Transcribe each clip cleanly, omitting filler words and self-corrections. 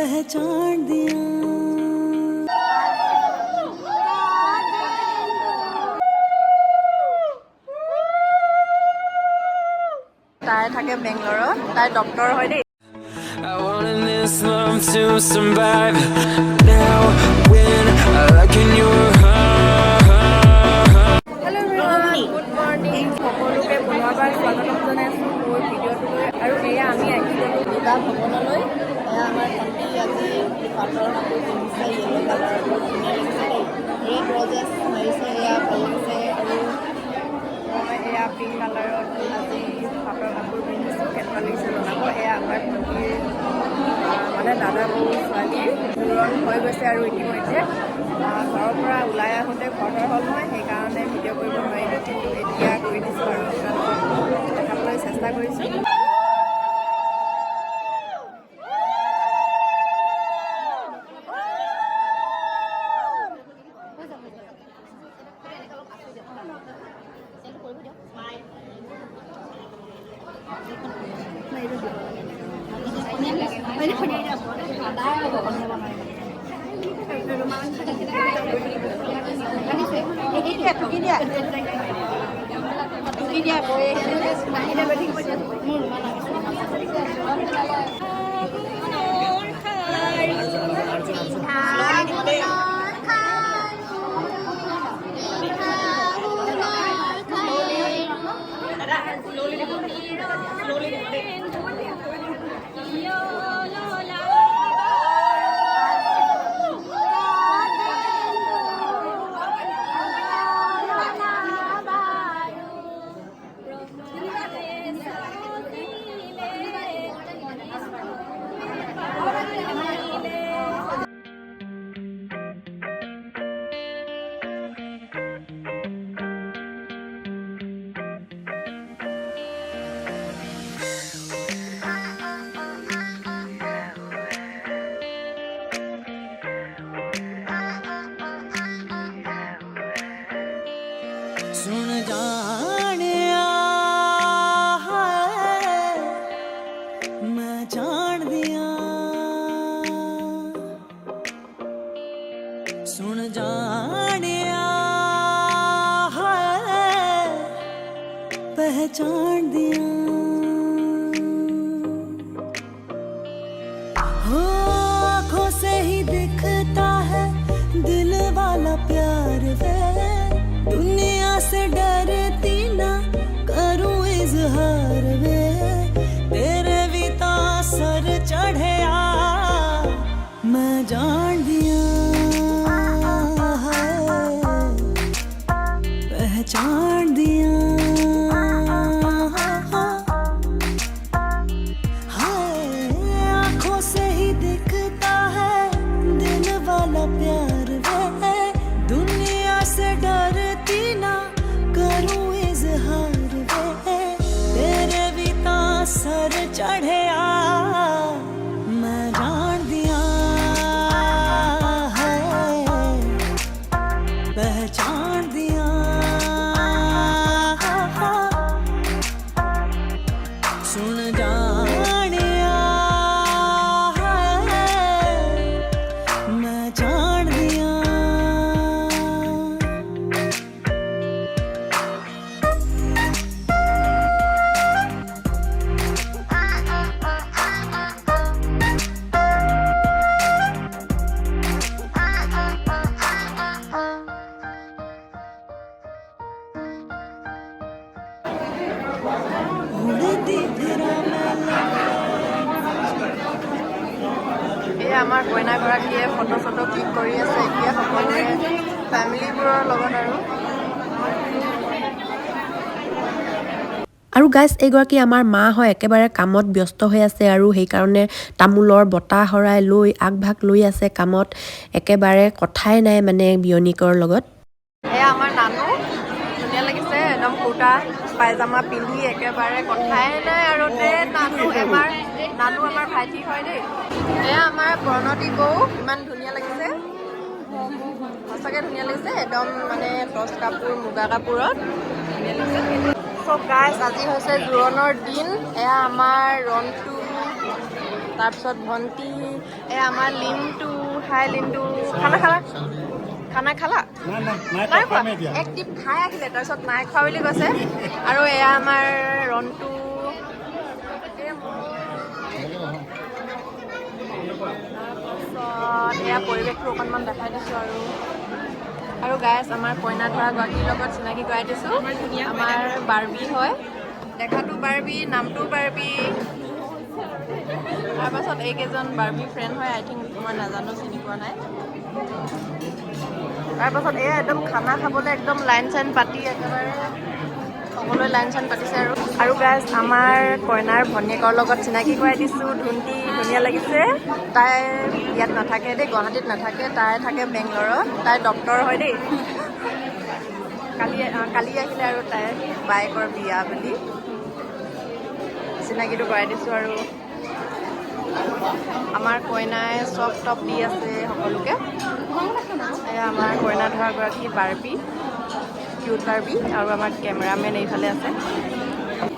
पहचान दिया তাই থাকে বেংগলৰত তাই ডক্টৰ হয় দেই I wanted this love to survive now when like in your heart. Hello everyone, good morning. সকলোকে পুনৰবাৰ স্বাগতম জনাইছো মোৰ ভিডিঅ'টোলৈ আৰু এয়া আমি আহি গ'লো বিবাহ ভৱনলৈ এয়া আমাৰ ভণ্টি আজি পাটৰ কাপোৰ পিন্ধিছে য়েলো কালাৰৰ বহুত ধুনীয়া লাগিছে দেই ৰেড ৰজেছ মাৰিছে এয়া ভাল লাগিছে আৰু মই এয়া পিংক কালাৰত আজি পাটৰ কাপোৰ পিন্ধিছোঁ কেনেকুৱা লাগিছে জনাব এয়া আমাৰ ভণ্টিৰ মানে দাদা বৌ ছোৱালী জোৰণ হৈ গৈছে আৰু ইতিমধ্যে ঘৰৰ পৰা ওলাই আহোঁতে খৰ হ'ল মই সেইকাৰণে ভিডিঅ' কৰিব নোৱাৰিলোঁ কিন্তু এতিয়া কৰি দিছোঁ আৰু আপোনালোকক দেখাবলৈ চেষ্টা কৰিছোঁ सुन जाने मैं जान दिया सुन जाने पहचान दिया हो आँखों से ही दिखता है दिल वाला प्यार वे दुनिया से डरती ना करूं इजहार वे तेरे भी तो सर चढ़े मैं जान दिया है पहचान दिया आँखों से ही दिखता है दिल वाला प्यार वे दुनिया से डरती ना करूं इजहार वे तेरे भी तो सर चढ़े मैं जान दिया है पहचान दिया सुन जाने मैं जान दिया এই আমাৰ কইনাগৰাকীয়ে ফটো চটো ক্লিক কৰি আছে এতিয়া সকলোৱে ফেমিলিবোৰৰ লগত আৰু গাইজ এইগৰাকী আমাৰ মা হয় একেবাৰে কামত ব্যস্ত হৈ আছে আৰু সেইকাৰণে তামোলৰ বটা হৰাই লৈ আগভাগ লৈ আছে কামত একেবাৰে কথাই নাই মানে বিয়নিকৰ লগত এয়া আমাৰ নানু ধুনীয়া লাগিছে একদম কুৰ্তা পায়জামা পিন্ধি একেবাৰে কথাই নাই আৰু নানু আমাৰ ভাইটি হয় দেই এয়া আমাৰ প্ৰণতি বৌ ইমান ধুনীয়া লাগিছে সঁচাকৈ ধুনীয়া লাগিছে একদম মানে টচ কাপোৰ মুগা কাপোৰত ধুনীয়া লাগিছে চ' গাইজ আজি হৈছে জোৰোণৰ দিন এয়া আমাৰ ৰন্টু তাৰপিছত ভণ্টি আমাৰ লিণ্টু হাই লিণ্টু খানা খালা নাই খোৱা এক টিপ খাই আহিলে তাৰপিছত নাই খোৱা বুলি কৈছে আৰু এয়া আমাৰ ৰন্টু তাৰপাছত এয়া পৰিৱেশটো অকণমান দেখাই দিছোঁ আৰু গাইছ আমাৰ কইনা ধৰা গৰাকীৰ লগত চিনাকি কৰাই দিছোঁ আমাৰ বাৰ্বি হয় দেখাটো বাৰ্বি নামটো বাৰ্বি তাৰপাছত এইকেইজন বাৰ্বি ফ্ৰেণ্ড হয় আই থিংক মই নাজানো চিনি পোৱা নাই তাৰপাছত এয়া একদম খানা খাবলৈ একদম লাইন চাইন পাতি একেবাৰে সকলোৱে লাইন চাইন পাতিছে আৰু গাইজ আমাৰ কইনাৰ ভনীয়েকৰ লগত চিনাকি কৰাই দিছোঁ ধুন্তি ধুনীয়া লাগিছে তাই ইয়াত নাথাকে দেই গুৱাহাটীত নাথাকে তাই থাকে বেংগলৰত তাই ডক্তৰ হয় দেই কালি আহিলে আৰু তাইৰ বায়েকৰ বিয়া বুলি চিনাকিটো কৰাই দিছোঁ আৰু আমাৰ কইনাই চব টপ দি আছে সকলোকে এয়া আমাৰ কইনা ধৰাগৰাকী বাৰ্বি কিউট বাৰ্বি আৰু আমাৰ কেমেৰামেন এইফালে আছে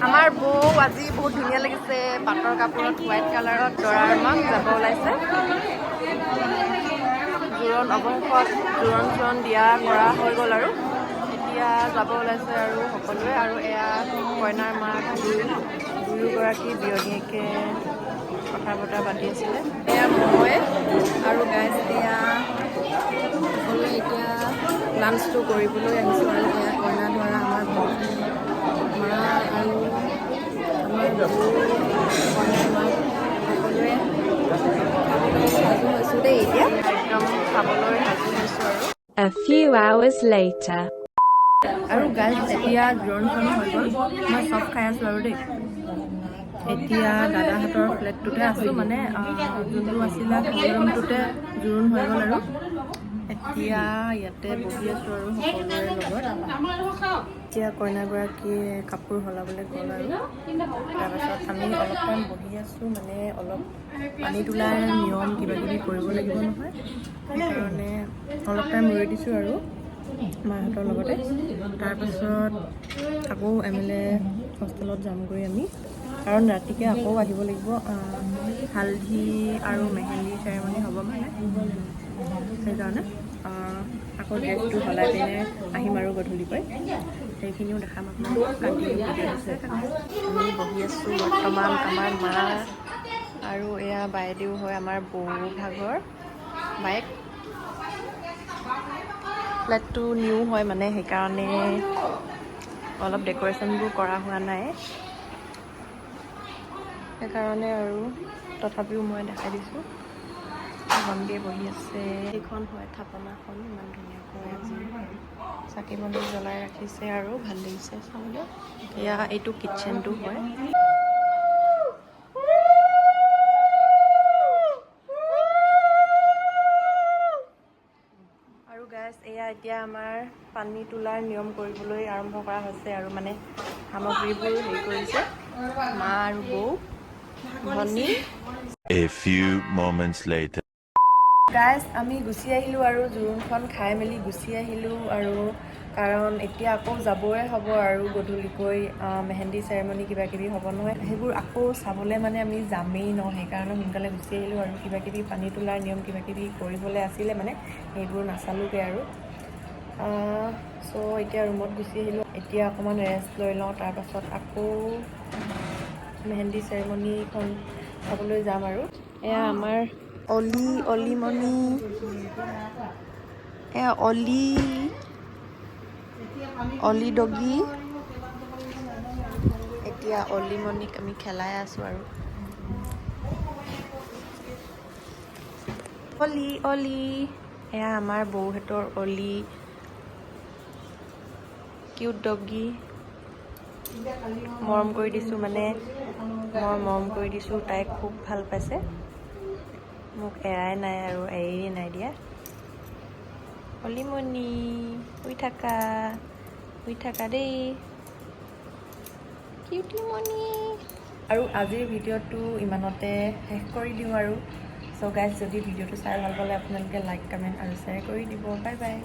আমাৰ বৌ আজি বহুত ধুনীয়া লাগিছে পাটৰ কাপোৰত হোৱাইট কালাৰত দৰাৰ মাক যাব ওলাইছে জোৰণ অৱশেষত জোৰণ দিয়া কৰা হৈ গ'ল আৰু এতিয়া যাব ওলাইছে আৰু সকলোৱে আৰু এয়া কইনাৰ মাক দুয়োগৰাকী বিয়নীয়েকে কথা বতৰা পাতি আছিলে এয়া মই আৰু গাইজ এয়া সকলোৱে এতিয়া লাঞ্চটো কৰিবলৈ আহিছোঁ আৰু এয়া কইনা ধৰা আমাৰ ভণ্টি মা আৰু আমাৰ কইনাৰ মাক সকলোৱে খাবলৈ সাজু হৈছোঁ দেই এতিয়া একদম খাবলৈ সাজু হৈছোঁ আৰু A few hours later. আৰু গাইজ এতিয়া জোৰণখন হৈ গ'ল মই চব খাই আছোঁ আৰু দেই এতিয়া দাদাহঁতৰ ফ্লেটটোতে আছোঁ মানে যোনটো আছিলে হল ৰুমটোতে জোৰোণ হৈ গ'ল আৰু এতিয়া ইয়াতে বহি আছোঁ আৰু সকলোৰে লগত এতিয়া কইনাগৰাকীয়ে কাপোৰ সলাবলৈ গ'ল আৰু তাৰপাছত আমি অলপ টাইম বহি আছোঁ মানে অলপ পানী তোলাৰ নিয়ম কিবাকিবি কৰিব লাগিব নহয় সেইকাৰণে অলপ টাইম ৰৈ দিছোঁ আৰু মাহঁতৰ লগতে তাৰপাছত আকৌ MLA হোষ্টেলত যামগৈ আমি কাৰণ ৰাতিকৈ আকৌ আহিব লাগিব হালধি আৰু মেহেন্দি চেৰেমনি হ'ব মানে সেইকাৰণে আকৌ ড্ৰেছটো সলাই পিনে আহিম আৰু গধূলিকৈ সেইখিনিও দেখাম আপোনালোকক কণ্টিনিউ আছে আমি বহি আছোঁ বৰ্তমান আমাৰ মা আৰু এয়া বাইদেউ হয় আমাৰ বৌ ভাগৰ বাইক ফ্লেটটো নিউ হয় মানে সেইকাৰণে অলপ ডেক'ৰেশ্যনবোৰ কৰা হোৱা নাই সেইকাৰণে আৰু তথাপিও মই দেখাই দিছোঁ ভণ্টিয়ে বহি আছে এইখন হয় থাপনাখন ইমান ধুনীয়াকৈ আজি চাকি বন্তি জ্বলাই ৰাখিছে আৰু ভাল লাগিছে চাবলৈ এয়া এইটো কিটচেনটো হয় আৰু গাইজ এয়া এতিয়া আমাৰ পানী তোলাৰ নিয়ম কৰিবলৈ আৰম্ভ কৰা হৈছে আৰু মানে সামগ্ৰীবোৰ হেৰি কৰিছে মা আৰু বৌ ভনী A few moments later. Guys আমি গুচি আহিলোঁ আৰু জোৰোণখন খাই মেলি গুচি আহিলোঁ আৰু কাৰণ এতিয়া আকৌ যাবই হ'ব আৰু গধূলিকৈ মেহেন্দি চেৰেমনি কিবাকিবি হ'ব নহয় সেইবোৰ আকৌ চাবলৈ মানে আমি যামেই ন সেইকাৰণে সোনকালে গুচি আহিলোঁ আৰু কিবাকিবি পানী তোলাৰ নিয়ম কিবাকিবি কৰিবলৈ আছিলে মানে সেইবোৰ নাচালোগৈ আৰু চ' এতিয়া ৰুমত গুচি আহিলোঁ এতিয়া অকণমান ৰেষ্ট লৈ লওঁ তাৰপাছত আকৌ মেহেন্দি চেৰেমনিখন চাবলৈ যাম আৰু এয়া আমাৰ অলিমণি এয়া অলি ডগি এতিয়া অলিমণিক আমি খেলাই আছোঁ আৰু অলি এয়া আমাৰ বৌহঁতৰ অলি কিউট ডগি মৰম কৰি দিছোঁ মানে মই মৰম কৰি দিছোঁ তাই খুব ভাল পাইছে মোক এৰাই নাই আৰু এৰি নাই দিয়া অলিমণি শুই থাকা দেই কিউটিমণি আৰু আজিৰ ভিডিঅ'টো ইমানতে শেষ কৰি দিওঁ আৰু চ' গাইজ যদি ভিডিঅ'টো চাই ভাল পালে আপোনালোকে লাইক কমেণ্ট আৰু শ্বেয়াৰ কৰি দিব বাই বাই